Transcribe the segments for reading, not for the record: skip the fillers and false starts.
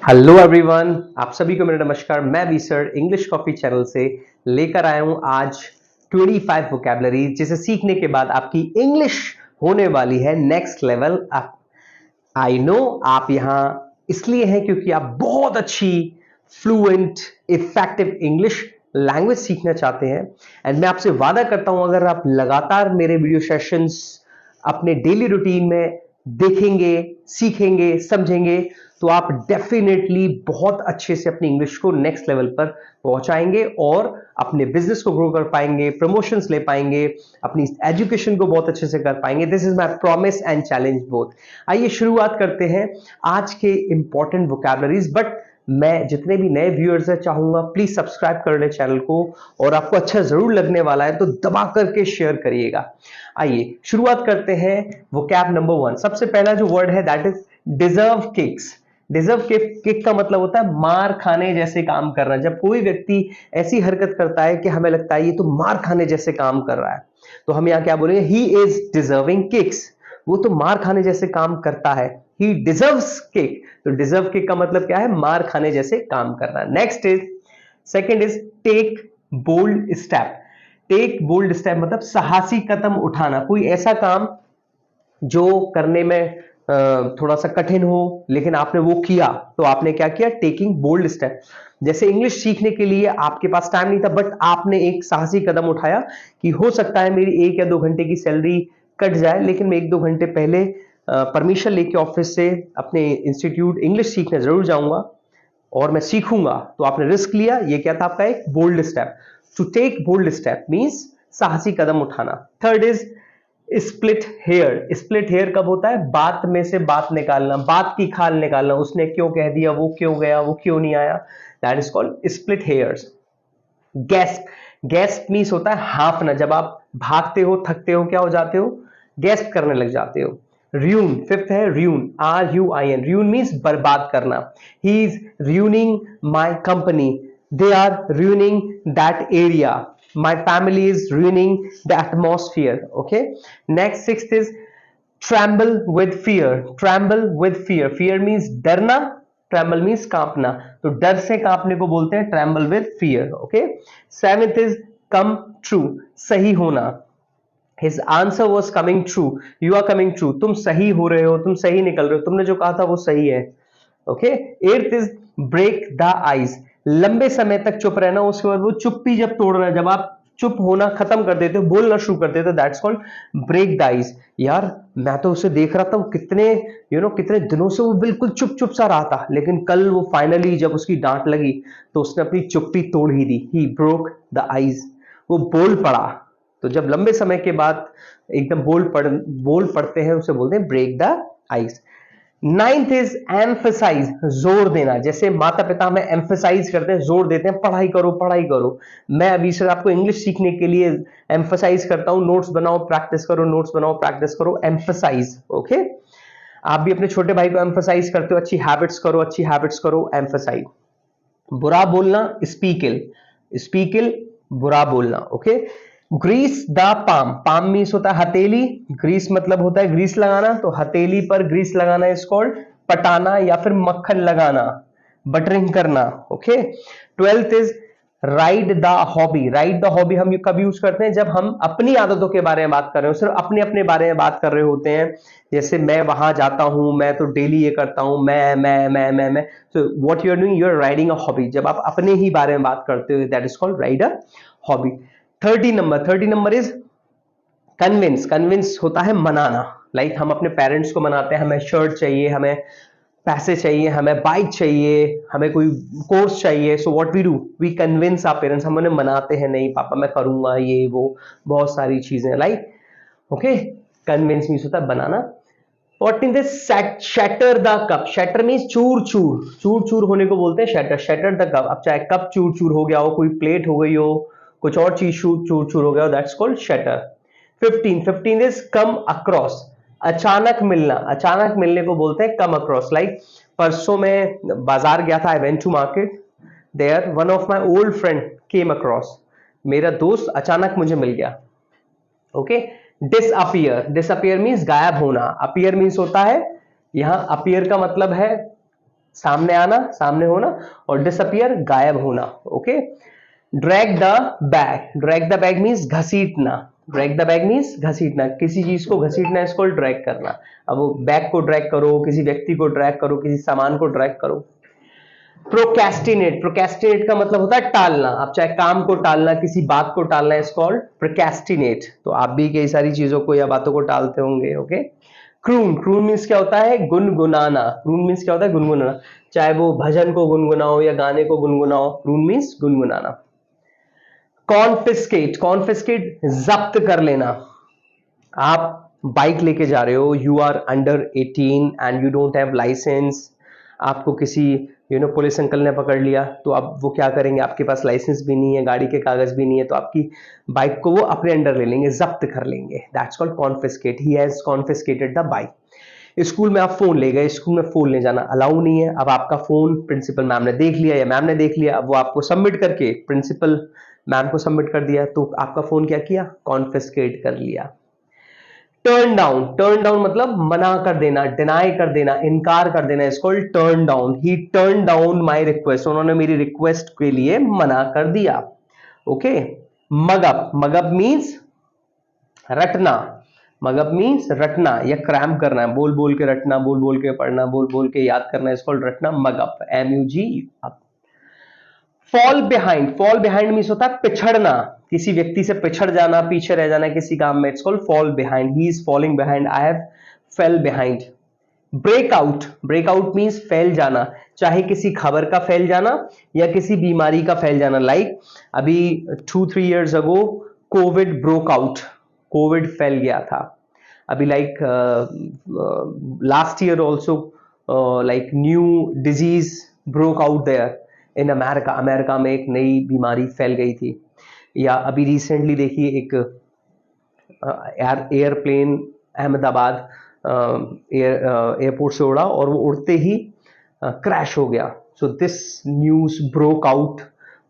Hello everyone, आप सभी को मेरा नमस्कार। मैं V sir English coffee channel से लेकर आया हूं आज 25 वोकैबुलरी, जिसे सीखने के बाद आपकी इंग्लिश होने वाली है next level up. I know आप यहाँ इसलिए हैं क्योंकि आप बहुत अच्छी फ्लुएंट इफेक्टिव इंग्लिश लैंग्वेज सीखना चाहते हैं। एंड मैं आपसे वादा करता हूं, अगर आप लगातार मेरे वीडियो सेशंस अपने डेली रूटीन में देखेंगे, सीखेंगे, समझेंगे, तो आप डेफिनेटली बहुत अच्छे से अपनी इंग्लिश को नेक्स्ट लेवल पर पहुंचाएंगे और अपने बिजनेस को ग्रो कर पाएंगे, प्रमोशंस ले पाएंगे, अपनी एजुकेशन को बहुत अच्छे से कर पाएंगे। This is my promise and challenge both. आइए शुरुआत करते हैं आज के इंपॉर्टेंट वोकैबुलरीज। बट मैं जितने भी नए व्यूअर्स हैं चाहूंगा प्लीज सब्सक्राइब कर ले चैनल को, और आपको अच्छा जरूर लगने वाला है तो दबा करके शेयर करिएगा। आइए शुरुआत करते हैं। वोकैब नंबर 1, सबसे पहला जो वर्ड है that is deserve kicks. Deserve kick का मतलब होता है मार खाने जैसे काम करना। जब कोई व्यक्ति ऐसी हरकत करता है कि हमें लगता है ये तो मार खाने जैसे काम कर रहा है, तो हम यहाँ क्या बोलेंगे? He is deserving kicks. वो तो मार खाने जैसे काम करता है, ही डिजर्व्स किक। तो डिजर्व किक का मतलब क्या है? मार खाने जैसे काम करना। Next is, second is take bold step. Take bold step मतलब साहसी कदम उठाना। कोई ऐसा काम जो करने में थोड़ा सा कठिन हो लेकिन आपने वो किया, तो आपने क्या किया? Taking bold step. जैसे इंग्लिश सीखने के लिए आपके पास टाइम नहीं था, बट आपने एक साहसी कदम उठाया कि हो सकता है मेरी 1 या 2 घंटे की सैलरी कट जाए, लेकिन मैं 1-2 घंटे पहले परमिशन लेके ऑफिस से अपने इंस्टीट्यूट इंग्लिश सीखने जरूर जाऊंगा और मैं सीखूंगा। तो आपने रिस्क लिया, ये क्या था? आपका एक bold step. To take bold step means साहसी कदम उठाना। Third is split hair. Split hair कब होता है? बात में से बात निकालना, बात की खाल निकालना। उसने क्यों कह दिया, वो क्यों गया, वो क्यों नहीं आया, that is called split hairs. Gasp. Gasp means होता है हांफना। जब आप भागते हो, थकते हो, क्या हो जाते हो? गैस्प करने लग जाते हो। र्यून, फिफ्थ है र्यून, RUIN। र्यून मीन्स बर्बाद करना। He is ruining my company, they are ruining that area, my family is ruining the atmosphere. Okay, next, sixth is tremble with fear। tremble with fear, fear means डरना, tremble means कांपना। तो डर से कांपने को बोलते हैं tremble with fear। okay, seventh is come true, सही होना। his answer was coming true, you are coming true। तुम सही हो रहे हो, तुम सही निकल रहे हो, तुमने जो कहा था वो सही है। Okay, eighth is break the ice. लंबे समय तक चुप रहना, उसके बाद वो चुप्पी जब तोड़ना, जब आप चुप होना खत्म कर देते हो, बोलना शुरू कर देते हो, that's called break the ice. यार मैं तो उसे देख रहा था, वो कितने कितने दिनों से वो बिल्कुल चुप चुप सा रहा था, लेकिन कल वो फाइनली जब उसकी डांट लगी तो उसने अपनी चुप्पी तोड़ ही दी। ही ब्रोक द आइस, वो बोल पड़ा। तो जब लंबे समय के बाद एकदम बोल पड़ते हैं, उसे बोलते हैं break the ice. Ninth is emphasise, जोर देना। जैसे माता पिता हमें एम्फसाइज करते हैं, जोर देते हैं, पढ़ाई करो पढ़ाई करो। मैं अभी सर आपको इंग्लिश सीखने के लिए एम्फसाइज करता हूं, नोट्स बनाओ प्रैक्टिस करो, नोट्स बनाओ प्रैक्टिस करो, एम्फसाइज। ओके, आप भी अपने छोटे भाई को एम्फसाइज करते हो, अच्छी हैबिट्स करो, अच्छी हैबिट्स करो, एम्फसाइज। बुरा बोलना, स्पीकिल। स्पीकिल, बुरा बोलना। Okay, grease the palm. Palm means होता है हथेली, ग्रीस मतलब होता है ग्रीस लगाना, तो हथेली पर ग्रीस लगाना इज कॉल्ड पटाना या फिर मक्खन लगाना, बटरिंग करना। Okay, twelfth is ride the hobby. Ride the hobby हम कब यूज करते हैं? जब हम अपनी आदतों के बारे में बात कर रहे हो, सिर्फ अपने अपने बारे में बात कर रहे होते हैं। जैसे मैं वहां जाता हूं, मैं तो डेली ये करता हूं, मैं। So what you are doing, you are riding a hobby। जब आप अपने ही बारे में बात करते हो, that is called ride a hobby। 30 number is convince. Convince होता है मनाना। लाइक हम अपने पेरेंट्स को मनाते हैं, हमें शर्ट चाहिए, हमें पैसे चाहिए, हमें बाइक चाहिए, हमें कोई कोर्स चाहिए। So what we do, we convince our parents. हम उन्हें मनाते हैं, नहीं पापा मैं करूंगा ये वो, बहुत सारी चीजें। लाइक ओके, कन्विंस मीन्स होता है बनाना। 14th is shatter the cup। shatter means चूर चूर, चूर चूर होने को बोलते हैं shatter। shatter the cup, अब चाहे कप चूर चूर हो गया हो, कोई प्लेट हो गई हो, कुछ और चीज चूर चूर हो गया हो, that's called shatter। 15 is come across। अचानक मिलना, अचानक मिलने को बोलते हैं come across। लाइक परसों मैं बाजार गया था, I went to market, there one of my old friend came across. मेरा दोस्त अचानक मुझे मिल गया। Okay, disappear. डिसअपियर मीन्स गायब होना। अपियर मीन्स होता है, यहां अपियर का मतलब है सामने आना, सामने होना, और डिसअपियर गायब होना। Okay, drag the bag, drag the bag means घसीटना, ड्रैग द बैग मीन्स घसीटना, किसी चीज को घसीटना इसको ड्रैग करना। अब वो बैग को ड्रैग करो, किसी व्यक्ति को ड्रैग करो, किसी सामान को ड्रैग करो। प्रोकैस्टिनेट, प्रोकैस्टिनेट का मतलब होता है टालना, आप चाहे काम को टालना, किसी बात को टालना, इज कॉल्ड प्रोकैस्टिनेट। तो आप भी कई सारी चीजों को या बातों को टालते होंगे। ओके, क्रून, क्रून मीन्स क्या होता है, गुनगुनाना, क्रून मीन्स क्या होता है, गुनगुनाना, चाहे वो भजन को गुनगुनाओ या गाने को गुनगुनाओ, क्रून मीन्स गुनगुनाना। कॉन्फिस्केट, कॉन्फिस्केट जब्त कर लेना, आप बाइक लेके जा रहे हो, you are under 18 and you don't have licence, आपको किसी पुलिस अंकल ने पकड़ लिया, तो अब वो क्या करेंगे, आपके पास लाइसेंस भी नहीं है, गाड़ी के कागज भी नहीं है, तो आपकी बाइक को वो अपने अंडर ले लेंगे, जब्त कर लेंगे। That's called confiscate, he has confiscated the bike. School में आप फोन ले गए, स्कूल में फोन ले जाना अलाउ नहीं है, अब आपका फोन प्रिंसिपल मैम ने देख लिया या मैम ने देख लिया, अब वो आपको सबमिट करके प्रिंसिपल मैम को सबमिट कर दिया, तो आपका फोन क्या किया, कॉन्फिस्केट कर लिया। टर्न डाउन, टर्न डाउन मतलब मना कर देना, डिनाई कर देना, इनकार कर देना, इसको turn down, he turn down my request, उन्होंने मेरी रिक्वेस्ट के लिए मना कर दिया। ओके, मगअप, मगअप मीन्स रटना, मगअप मीन्स रटना या क्रैम करना, बोल बोल के रटना, बोल बोल के पढ़ना, बोल बोल के याद करना, इसको रटना, मगअप, MUG अप। Fall behind, fall behind means होता है पिछड़ना, किसी व्यक्ति से पिछड़ जाना, पीछे रह जाना किसी काम में, it's called fall behind, he is falling behind, I have fail behind. Breakout, breakout means फैल जाना, चाहे किसी खबर का फैल जाना या किसी बीमारी का फैल जाना, लाइक अभी 2-3 years ago Covid broke out, Covid फैल गया था अभी, like last year also like new disease broke out there in America, America में एक नई बीमारी फैल गई थी। या अभी रिसेंटली देखिए एक एयरप्लेन अहमदाबाद एयरपोर्ट से उड़ा और वो उड़ते ही क्रैश हो गया। So this news broke out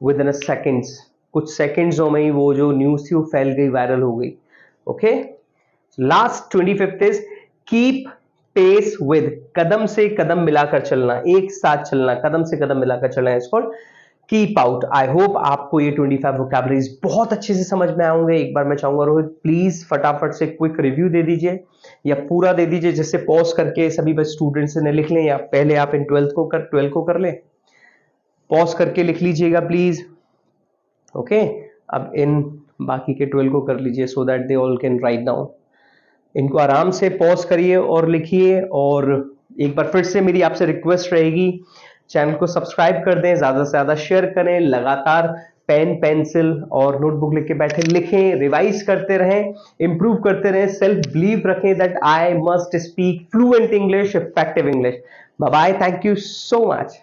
with in seconds, कुछ सेकेंड्सों में ही वो जो न्यूज थी वो फैल गई, वायरल हो गई। Okay, last 25th is keep pace with, कदम से कदम मिलाकर चलना, एक साथ चलना, कदम से कदम मिलाकर चलना, इसको कीप आउट। आई होप आपको ये 25 वोकैबुलरीज बहुत अच्छे से समझ में आएंगे। एक बार मैं चाहूंगा रोहित प्लीज फटाफट से क्विक रिव्यू दे दीजिए या पूरा दे दीजिए, जिससे पॉज करके सभी बच्चे स्टूडेंट्स ने लिख लें, या पहले आप इन 12 को कर लें, पॉज करके लिख लीजिएगा प्लीज। ओके, अब इन बाकी के 12 को कर लीजिए so that they all can write down. इनको आराम से पॉज करिए और लिखिए। और एक बार फिर से मेरी आपसे रिक्वेस्ट रहेगी, चैनल को सब्सक्राइब कर दें, ज्यादा से ज्यादा शेयर करें, लगातार पेन पेंसिल और नोटबुक लेके बैठे, लिखें, रिवाइज करते रहें, इंप्रूव करते रहें, सेल्फ बिलीव रखें that I must speak fluent English, effective English. Bye bye, thank you so much.